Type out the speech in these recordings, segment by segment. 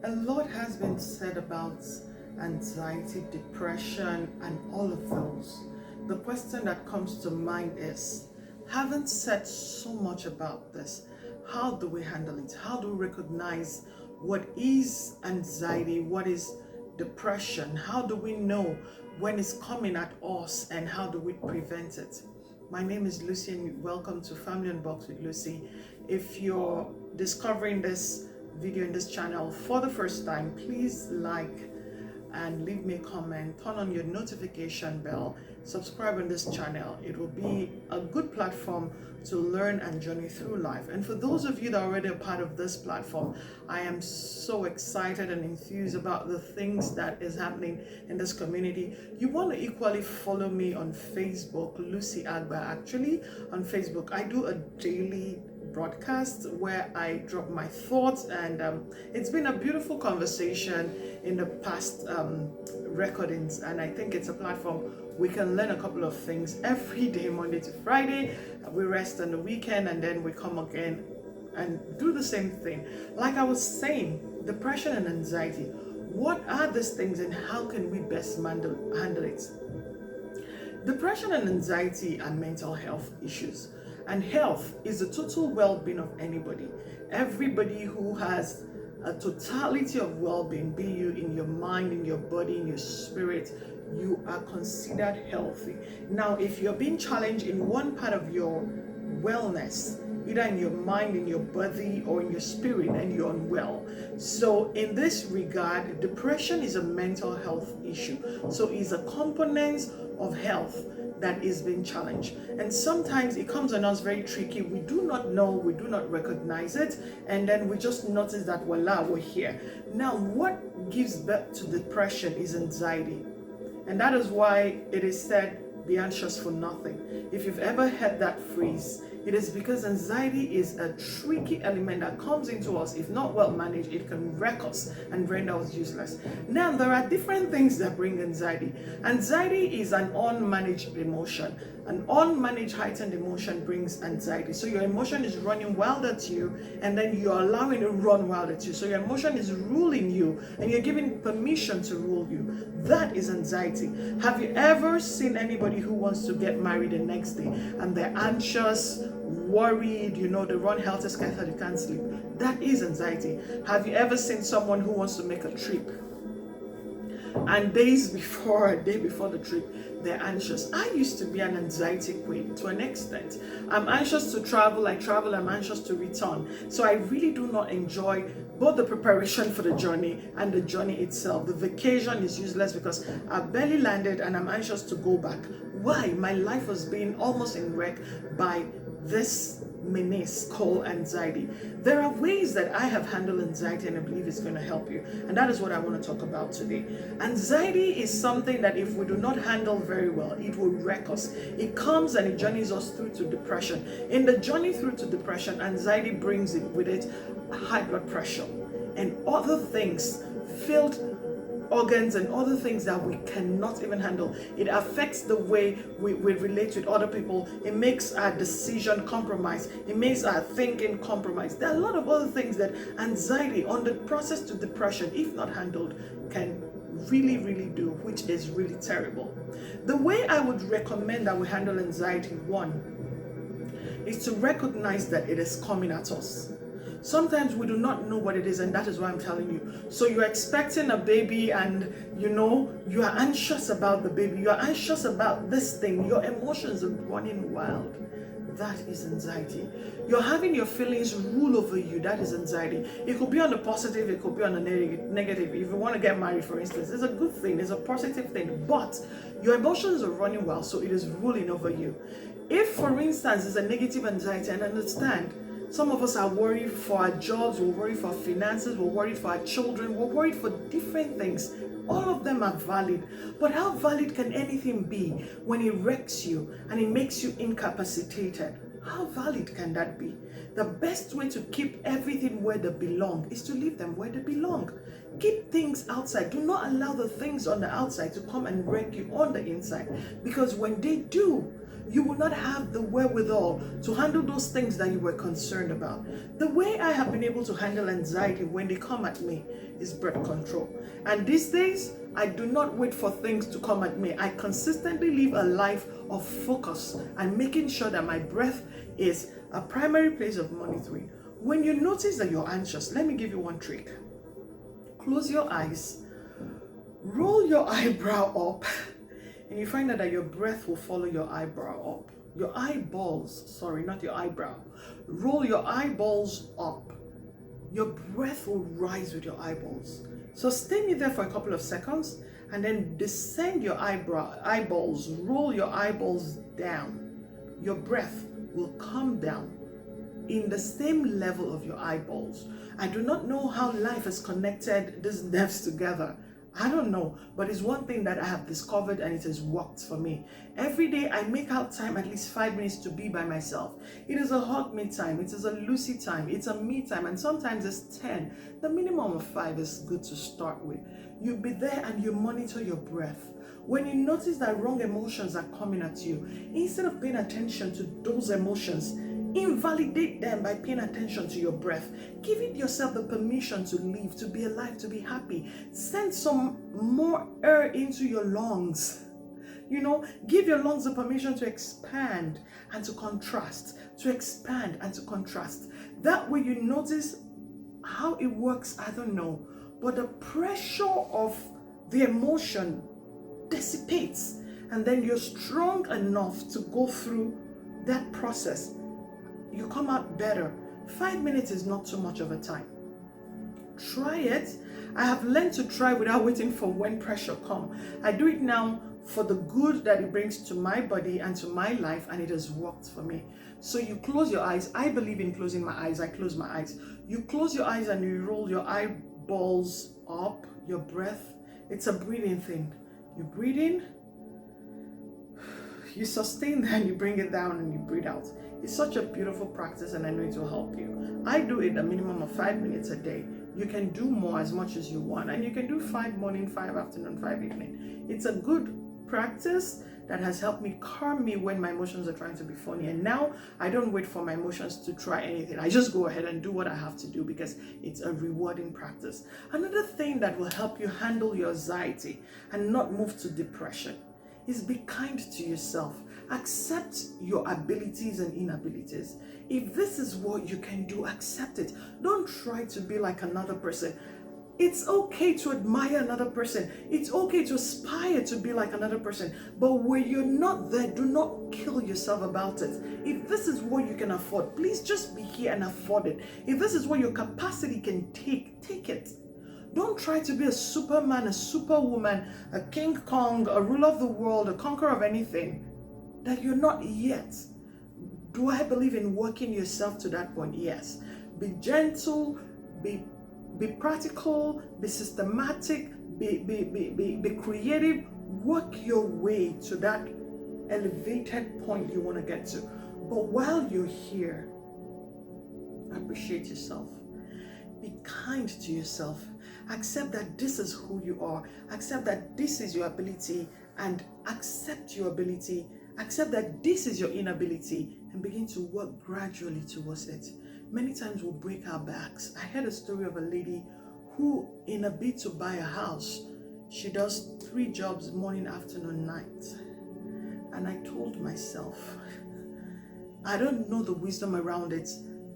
A lot has been said about anxiety, depression, and all of those. The question that comes to mind is, having said so much about this, how do we handle it? How do we recognize what is anxiety, what is depression? How do we know when it's coming at us, and how do we prevent it? My name is Lucy, and welcome to Family Unboxed with Lucy. If you're discovering this video in this channel for the first time, please like and leave me a comment, turn on your notification bell, subscribe on this channel. It will be a good platform to learn and journey through life. And for those of you that are already a part of this platform, I am so excited and enthused about the things that is happening in this community. You want to equally follow me on Facebook, Lucy Agba. Actually, on Facebook, I do a daily broadcast where I drop my thoughts, and it's been a beautiful conversation in the past recordings, and I think it's a platform we can learn a couple of things every day, Monday to Friday. We rest on the weekend, and then we come again and do the same thing. Like I was saying, depression and anxiety, what are these things and how can we best handle it? Depression and anxiety are mental health issues, and health is the total well-being of anybody. Everybody who has a totality of well-being, be you in your mind, in your body, in your spirit, you are considered healthy. Now, if you're being challenged in one part of your wellness, either in your mind, in your body, or in your spirit, and you're unwell. So in this regard, depression is a mental health issue. So it's a component of health that is being challenged. And sometimes it comes on us very tricky. We do not know, we do not recognize it, and then we just notice that voila, we're here. Now, what gives birth to depression is anxiety. And that is why it is said, be anxious for nothing. If you've ever heard that phrase, it is because anxiety is a tricky element that comes into us. If not well managed, it can wreck us and render us useless. Now, there are different things that bring anxiety. Anxiety is an unmanaged emotion. An unmanaged heightened emotion brings anxiety. So your emotion is running wild at you, and then you're allowing it to run wild at you. So your emotion is ruling you, and you're giving permission to rule you. That is anxiety. Have you ever seen anybody who wants to get married the next day and they're anxious, worried, they run helter-skelter, they can't sleep? That is anxiety. Have you ever seen someone who wants to make a trip, and a day before the trip, they're anxious? I used to be an anxiety queen to an extent. I'm anxious to travel, I'm anxious to return. So I really do not enjoy both the preparation for the journey and the journey itself. The vacation is useless because I barely landed and I'm anxious to go back. Why? My life was being almost in wreck by this menace called anxiety. There are ways that I have handled anxiety, and I believe it's going to help you, and that is what I want to talk about today. Anxiety is something that if we do not handle very well, it will wreck us. It comes and it journeys us through to depression. In the journey through to depression, anxiety brings it with it high blood pressure and other things, filled organs and other things that we cannot even handle. It affects the way we relate with other people. It makes our decision compromise. It makes our thinking compromise. There are a lot of other things that anxiety on the process to depression, if not handled, can really do, which is really terrible. The way I would recommend that we handle anxiety, one, is to recognize that it is coming at us. Sometimes we do not know what it is, and that is why I'm telling you. So you're expecting a baby, and you are anxious about the baby. You are anxious about this thing. Your emotions are running wild. That is anxiety. You're having your feelings rule over you. That is anxiety. It could be on the positive, it could be on the negative. If you want to get married, for instance, it's a good thing, it's a positive thing, but your emotions are running wild, so it is ruling over you. If, for instance, it's a negative anxiety, and understand, some of us are worried for our jobs, we're worried for our finances, we're worried for our children, we're worried for different things. All of them are valid. But how valid can anything be when it wrecks you and it makes you incapacitated? How valid can that be? The best way to keep everything where they belong is to leave them where they belong. Keep things outside. Do not allow the things on the outside to come and wreck you on the inside. Because when they do, you will not have the wherewithal to handle those things that you were concerned about. The way I have been able to handle anxiety when they come at me is breath control. And these days, I do not wait for things to come at me. I consistently live a life of focus and making sure that my breath is a primary place of monitoring. When you notice that you're anxious, let me give you one trick. Close your eyes, roll your eyebrow up, and you find out that your breath will follow your eyebrow up. Your eyeballs, sorry, not your eyebrow. Roll your eyeballs up. Your breath will rise with your eyeballs. So stay me there for a couple of seconds and then descend your eyeballs, roll your eyeballs down. Your breath will come down in the same level of your eyeballs. I do not know how life has connected these nerves together. I don't know, but it's one thing that I have discovered and it has worked for me. Every day I make out time, at least 5 minutes, to be by myself. It is a hug me time, it is a Lucy time, it's a me time, and sometimes it's 10. The minimum of 5 is good to start with. You be there and you monitor your breath. When you notice that wrong emotions are coming at you, instead of paying attention to those emotions, invalidate them by paying attention to your breath. Give it yourself the permission to live, to be alive, to be happy. Send some more air into your lungs. Give your lungs the permission to expand and to contrast, to expand and to contrast. That way you notice how it works, I don't know, but the pressure of the emotion dissipates, and then you're strong enough to go through that process. You come out better. 5 minutes is not too much of a time. Try it. I have learned to try without waiting for when pressure comes. I do it now for the good that it brings to my body and to my life, and it has worked for me. So you close your eyes. I believe in closing my eyes. I close my eyes. You close your eyes and you roll your eyeballs up, your breath. It's a breathing thing. You breathe in, you sustain that, and you bring it down and you breathe out. It's such a beautiful practice, and I know it will help you. I do it a minimum of 5 minutes a day. You can do more as much as you want, and you can do 5 morning, 5 afternoon, 5 evening. It's a good practice that has helped me calm me when my emotions are trying to be funny. And now I don't wait for my emotions to try anything. I just go ahead and do what I have to do because it's a rewarding practice. Another thing that will help you handle your anxiety and not move to depression is be kind to yourself. Accept your abilities and inabilities. If this is what you can do, accept it. Don't try to be like another person. It's okay to admire another person. It's okay to aspire to be like another person. But when you're not there, do not kill yourself about it. If this is what you can afford, please just be here and afford it. If this is what your capacity can take it. Don't try to be a superman, a superwoman, a King Kong, a ruler of the world, a conqueror of anything that you're not yet. Do I believe in working yourself to that point? Yes. Be gentle, be practical, be systematic, be creative. Work your way to that elevated point you want to get to. But while you're here, appreciate yourself. Be kind to yourself. Accept that this is who you are. Accept that this is your ability, and accept your ability. Accept that this is your inability, and begin to work gradually towards it. Many times we'll break our backs. I heard a story of a lady who, in a bid to buy a house, she does 3 jobs, morning, afternoon, night. And I told myself, I don't know the wisdom around it.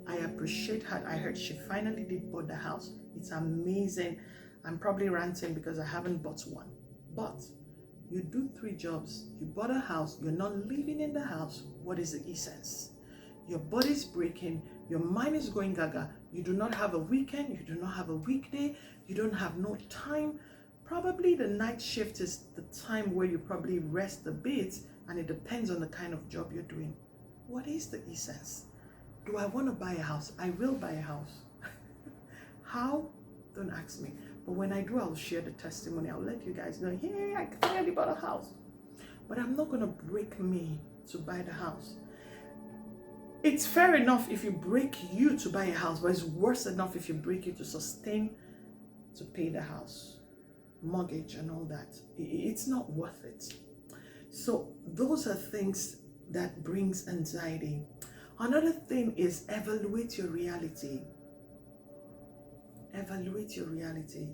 I appreciate her. I heard she finally did bought the house. It's amazing. I'm probably ranting because I haven't bought one. But you do 3 jobs. You bought a house. You're not living in the house. What is the essence? Your body's breaking. Your mind is going gaga. You do not have a weekend. You do not have a weekday. You don't have no time. Probably the night shift is the time where you probably rest a bit, and it depends on the kind of job you're doing. What is the essence? Do I want to buy a house? I will buy a house. How? Don't ask me. But when I do, I'll share the testimony. I'll let you guys know, hey, I finally bought a house. But I'm not going to break me to buy the house. It's fair enough if you break you to buy a house, but it's worse enough if you break you to sustain, to pay the house, mortgage and all that. It's not worth it. So those are things that brings anxiety. Another thing is evaluate your reality. Evaluate your reality.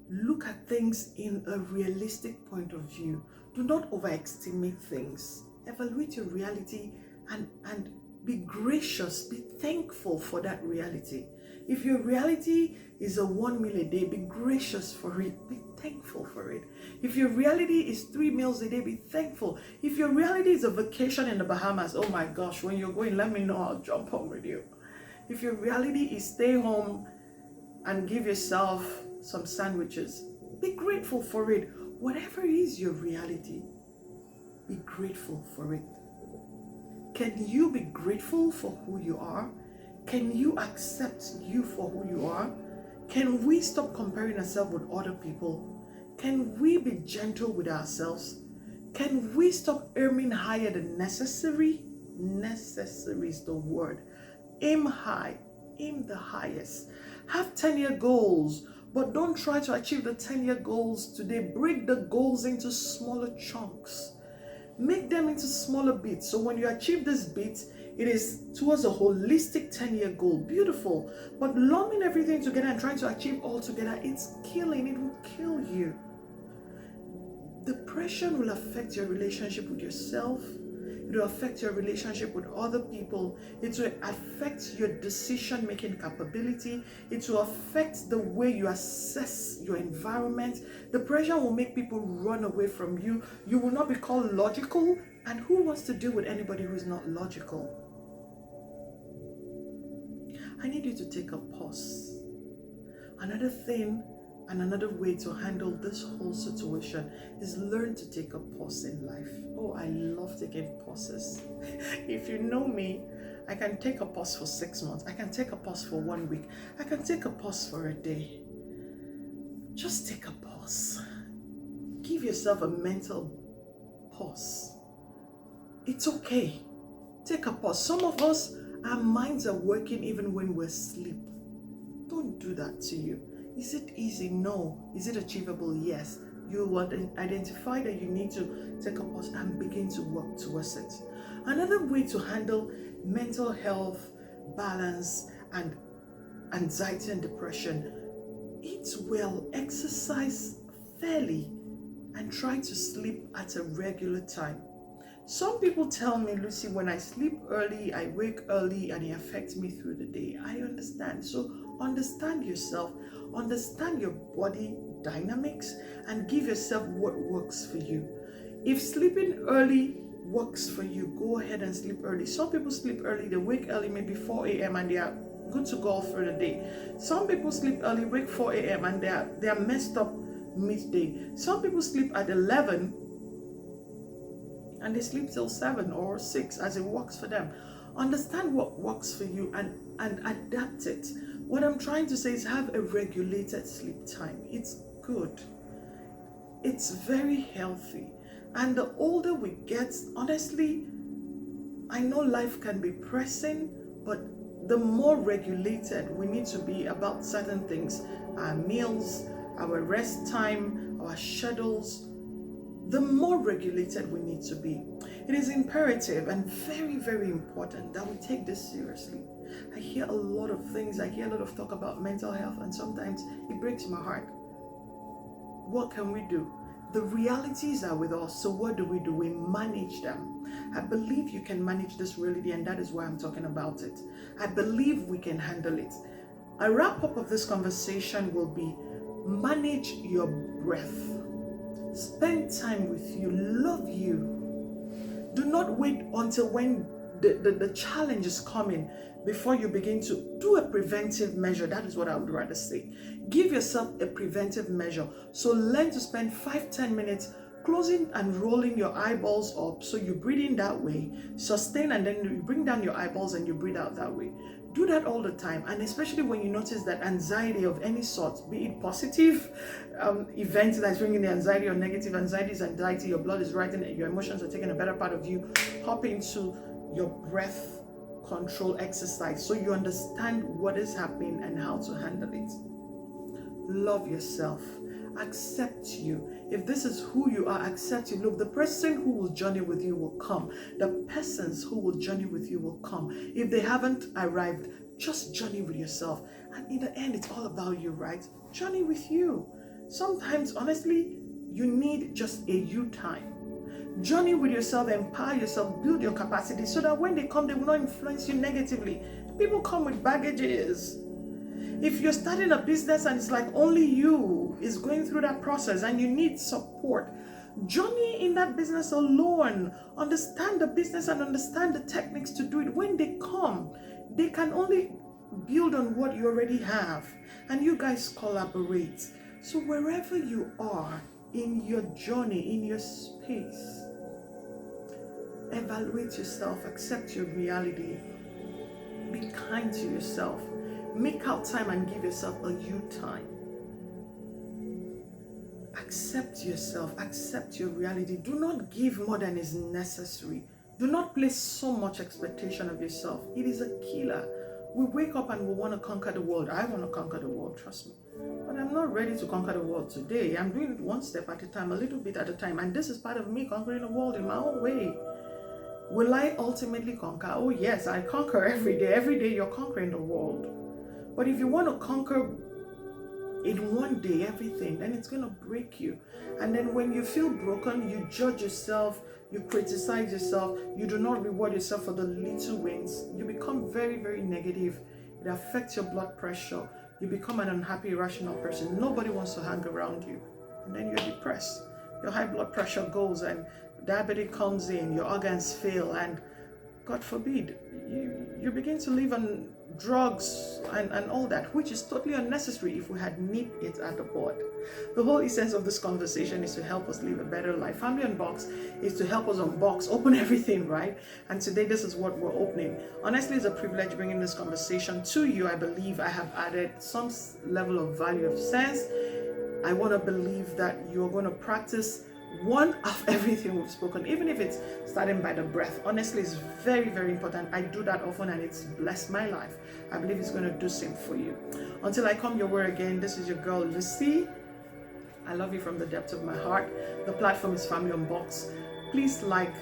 Look at things in a realistic point of view. Do not overestimate things. Evaluate your reality and be gracious, be thankful for that reality. If your reality is a 1 meal a day, be gracious for it, be thankful for it. If your reality is 3 meals a day, be thankful. If your reality is a vacation in the Bahamas, oh my gosh, when you're going, let me know, I'll jump home with you. If your reality is stay home and give yourself some sandwiches, be grateful for it. Whatever is your reality, be grateful for it. Can you be grateful for who you are? Can you accept you for who you are? Can we stop comparing ourselves with other people? Can we be gentle with ourselves? Can we stop aiming higher than necessary? Necessary is the word. Aim high, aim the highest. Have 10-year goals, but don't try to achieve the 10-year goals today. Break the goals into smaller chunks. Make them into smaller bits. So when you achieve this bit, it is towards a holistic 10-year goal. Beautiful. But lumping everything together and trying to achieve all together, it's killing. It will kill you. Depression will affect your relationship with yourself. It will affect your relationship with other people. It will affect your decision-making capability. It will affect the way you assess your environment. Depression will make people run away from you. You will not be called logical. And who wants to deal with anybody who is not logical? I need you to take a pause. Another thing and another way to handle this whole situation is learn to take a pause in life. Oh, I love taking pauses. If you know me, I can take a pause for 6 months. I can take a pause for 1 week. I can take a pause for a day. Just take a pause. Give yourself a mental pause. It's okay. Take a pause. Some of us, our minds are working even when we're asleep. Don't do that to you. Is it easy? No. Is it achievable? Yes. You will identify that you need to take a pause and begin to work towards it. Another way to handle mental health, balance, and anxiety and depression: eat well, exercise fairly, and try to sleep at a regular time. Some people tell me, Lucy, when I sleep early, I wake early and it affects me through the day. I understand. So understand yourself, understand your body dynamics, and give yourself what works for you. If sleeping early works for you, go ahead and sleep early. Some people sleep early, they wake early, maybe 4 a.m. and they are good to go through the day. Some people sleep early, wake 4 a.m. and they are messed up midday. Some people sleep at 11 and they sleep till 7 or 6 as it works for them. Understand what works for you and adapt it. What I'm trying to say is have a regulated sleep time. It's good. It's very healthy. And the older we get, honestly, I know life can be pressing, but the more regulated we need to be about certain things, our meals, our rest time, our schedules, the more regulated we need to be. It is imperative and very, very important that we take this seriously. I hear a lot of things. I hear a lot of talk about mental health, and sometimes it breaks my heart. What can we do? The realities are with us, so what do? We manage them. I believe you can manage this reality, and that is why I'm talking about it. I believe we can handle it. A wrap up of this conversation will be: manage your breath. Spend time with you. Love you. Do not wait until when the challenge is coming before you begin to do a preventive measure. That is what I would rather say. Give yourself a preventive measure. So learn to spend 5-10 minutes closing and rolling your eyeballs up. So you breathe in that way, sustain, and then you bring down your eyeballs and you breathe out that way. Do that all the time, and especially when you notice that anxiety of any sort, be it positive events that's bringing the anxiety or negative anxiety, your blood is rising, your emotions are taking a better part of you. Hop into your breath control exercise so you understand what is happening and how to handle it. Love yourself. accept you. If this is who you are, accept you. Look, the person who will journey with you will come. The persons who will journey with you will come. If they haven't arrived, just journey with yourself. And in the end, it's all about you, right? Journey with you. Sometimes, honestly, you need just a you time. Journey with yourself, empower yourself, build your capacity so that when they come, they will not influence you negatively. People come with baggages. If you're starting a business and it's like only you is going through that process and you need support, journey in that business alone. Understand the business and understand the techniques to do it. When they come, they can only build on what you already have, and you guys collaborate. So wherever you are in your journey, in your space, evaluate yourself, accept your reality, be kind to yourself, make out time and give yourself a you time. Accept yourself, accept your reality. Do not give more than is necessary. Do not place so much expectation of yourself. It is a killer. We wake up and we want to conquer the world. I want to conquer the world, trust me. But I'm not ready to conquer the world today. I'm doing it one step at a time, a little bit at a time. And this is part of me conquering the world in my own way. Will I ultimately conquer? Oh yes, I conquer every day. Every day you're conquering the world. But if you want to conquer in one day everything, then it's going to break you. And then when you feel broken, you judge yourself, you criticize yourself, you do not reward yourself for the little wins. You become very, very negative. It affects your blood pressure. You become an unhappy, irrational person. Nobody wants to hang around you. And then you're depressed. Your high blood pressure goes and diabetes comes in, your organs fail, and God forbid, you begin to live on drugs and all that, which is totally unnecessary if we had nipped it at the bud. The whole essence of this conversation is to help us live a better life. Family Unbox is to help us unbox, open everything, right? And today this is what we're opening. Honestly, it's a privilege bringing this conversation to you. I believe I have added some level of value of sense. I want to believe that you're going to practice one of everything we've spoken, even if it's starting by the breath. Honestly, it's very, very important. I do that often and it's blessed my life. I believe it's going to do same for you. Until I come your way again, this is your girl Lucy. I love you from the depth of my heart. The platform is Family Unbox. Please like,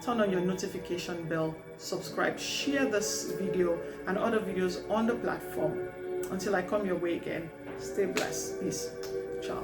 turn on your notification bell, subscribe, share this video and other videos on the platform. Until I come your way again, stay blessed. Peace. Ciao.